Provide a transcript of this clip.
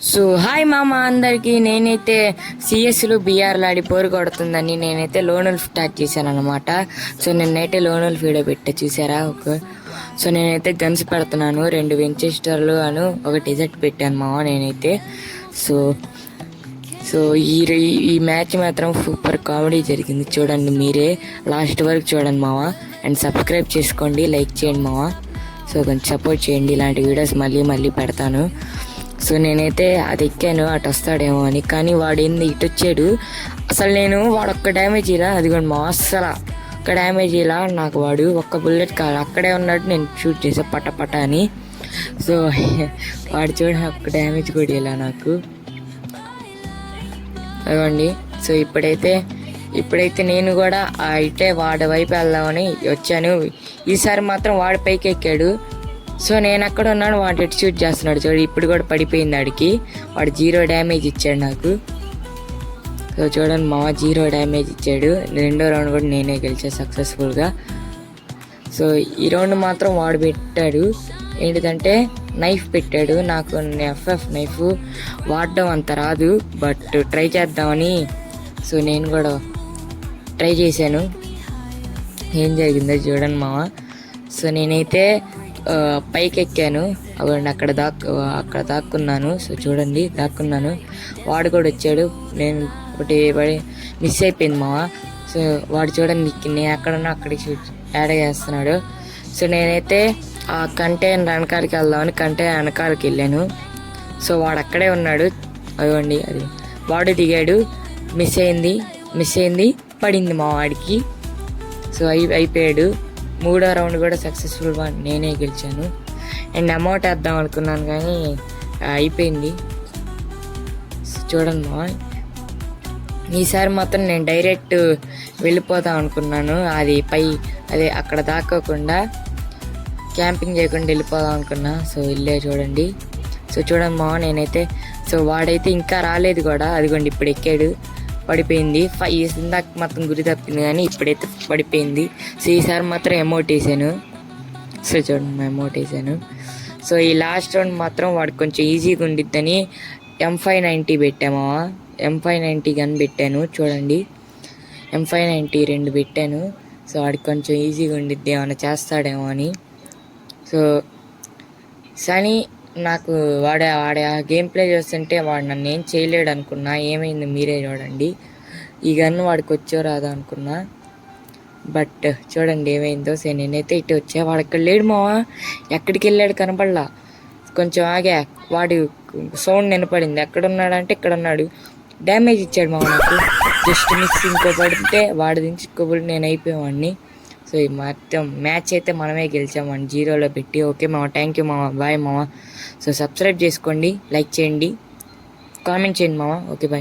So hi మామ అందరికి. నేనైతే సిఎస్లో బీఆర్లో ఆడి పోరు కొడుతుందని నేనైతే లోనులు స్టార్ట్ చేశాను అనమాట. సో నిన్నైతే లోనులు వీడియో పెట్టా చూసారా సో నేనైతే గన్స్ పెడుతున్నాను, 2 వించెస్టర్లు అను ఒక డిజర్ట్ పెట్టాను మామ నేనైతే. సో సో ఈ మ్యాచ్ మాత్రం సూపర్ కామెడీ జరిగింది, చూడండి మీరే లాస్ట్ వరకు చూడండి మామ. అండ్ సబ్స్క్రైబ్ చేసుకోండి, లైక్ చేయండి మామ. సో కొంచెం సపోర్ట్ చేయండి, ఇలాంటి వీడియోస్ మళ్ళీ మళ్ళీ పెడతాను. సో నేనైతే అది ఎక్కాను అటు వస్తాడేమో అని, కానీ వాడు ఏంది ఇటు వచ్చాడు. అసలు నేను వాడు ఒక్క డ్యామేజ్ ఇలా, అదిగోండి మా అస్సలు ఒక్క డ్యామేజ్ ఇలా నాకు వాడు ఒక్క బుల్లెట్ కాదు, అక్కడే ఉన్నట్టు నేను షూట్ చేసా పట అని. సో వాడు చూడండి ఒక్క డ్యామేజ్ కూడా ఇలా నాకు, అదిగోండి. సో ఇప్పుడైతే నేను కూడా అయితే వాడి వైపు వెళ్దామని వచ్చాను. ఈసారి మాత్రం వాడి పైకి ఎక్కాడు. సో నేను అక్కడ ఉన్నాను, వాడు ఎటు షూట్ చేస్తున్నాడు చూడు. ఇప్పుడు కూడా పడిపోయింది ఆడికి, వాడు 0 డ్యామేజ్ ఇచ్చాడు నాకు. సో చూడండి మా 0 డ్యామేజ్ ఇచ్చాడు. 2వ రౌండ్ కూడా నేనే గెలిచా సక్సెస్ఫుల్గా. సో ఈ రౌండ్ మాత్రం వాడు పెట్టాడు ఏంటిదంటే నైఫ్ పెట్టాడు. నాకు ఎఫ్ఎఫ్ నైఫ్ వాడడం అంత రాదు, బట్ ట్రై చేద్దామని సో నేను కూడా ట్రై చేశాను. ఏం జరిగిందో చూడండి మామ. సో నేనైతే పైకి ఎక్కాను, అవ్వండి అక్కడ దాక్కున్నాను. సో చూడండి దాక్కున్నాను, వాడు కూడా వచ్చాడు. నేను ఒకటి మిస్ అయిపోయింది మామ. సో వాడు చూడండి నేను ఎక్కడున్నా అక్కడికి యాడ్ చేస్తున్నాడు. సో నేనైతే ఆ కంటైనర్ వెనకాలకి వెళ్దామని కంటైనర్ వెనకాలకి వెళ్ళాను. సో వాడు అక్కడే ఉన్నాడు, అదిగోండి అది వాడు దిగాడు. మిస్ అయింది పడింది మా వాడికి. సో అయిపోయాడు. 3వ రౌండ్ కూడా సక్సెస్ఫుల్గా నేనే గెలిచాను. అండ్ అమౌంట్ వేద్దాం అనుకున్నాను కానీ అయిపోయింది. చూడండి మా ఈసారి మాత్రం నేను డైరెక్ట్ వెళ్ళిపోదాం అనుకున్నాను. అదే అక్కడ దాక్కోకుండా క్యాంపింగ్ చేయకుండా వెళ్ళిపోదాం అనుకున్నా. సో వెళ్ళే చూడండి. సో చూడండి మా నేనైతే సో వాడైతే ఇంకా రాలేదు కూడా, అదిగోండి ఇప్పుడు ఎక్కాడు. పడిపోయింది. ఇందాక మొత్తం గురి తప్పింది కానీ ఇప్పుడైతే పడిపోయింది. సో ఈసారి మాత్రం అమౌంట్ వేసాను. సో చూడండి అమౌంట్ వేసాను. సో ఈ లాస్ట్ రౌండ్ మాత్రం వాడికి కొంచెం ఈజీగా ఉండిద్దని M590 పెట్టామా, M590 గన్ పెట్టాను చూడండి. M590 2 పెట్టాను. సో వాడికి కొంచెం ఈజీగా ఉండిద్ది, ఏమైనా చేస్తాడేమో అని. సో కానీ నాకు వాడే ఆ గేమ్ ప్లే చేస్తుంటే వాడు నన్ను ఏం చేయలేడు అనుకున్నా. ఏమైంది మీరే చూడండి. ఈ గన్ను వాడికి వచ్చో రాదా అనుకున్నా, బట్ చూడండి ఏమైందో. సో నేనైతే ఇటు వచ్చా, వాడు ఇక్కడ లేడు మావా, ఎక్కడికి వెళ్ళాడు కనపడలా. కొంచెం ఆగా, వాడు సౌండ్ వినపడింది, ఎక్కడున్నాడంటే ఇక్కడ ఉన్నాడు. డ్యామేజ్ ఇచ్చాడు మావ నాకు, జస్ట్ మిస్. ఇంకో పడితే వాడి దించి ఇంకోబడి నేను అయిపోయేవాడిని. సో ఈ మొత్తం మ్యాచ్ అయితే మనమే గెలిచాం 1-0లో పెట్టి. ఓకే మామ, థ్యాంక్ యూ మామ, బాయ్ మామ. సో సబ్స్క్రైబ్ చేసుకోండి, లైక్ చేయండి, కామెంట్ చేయండి మామ. Okay bye.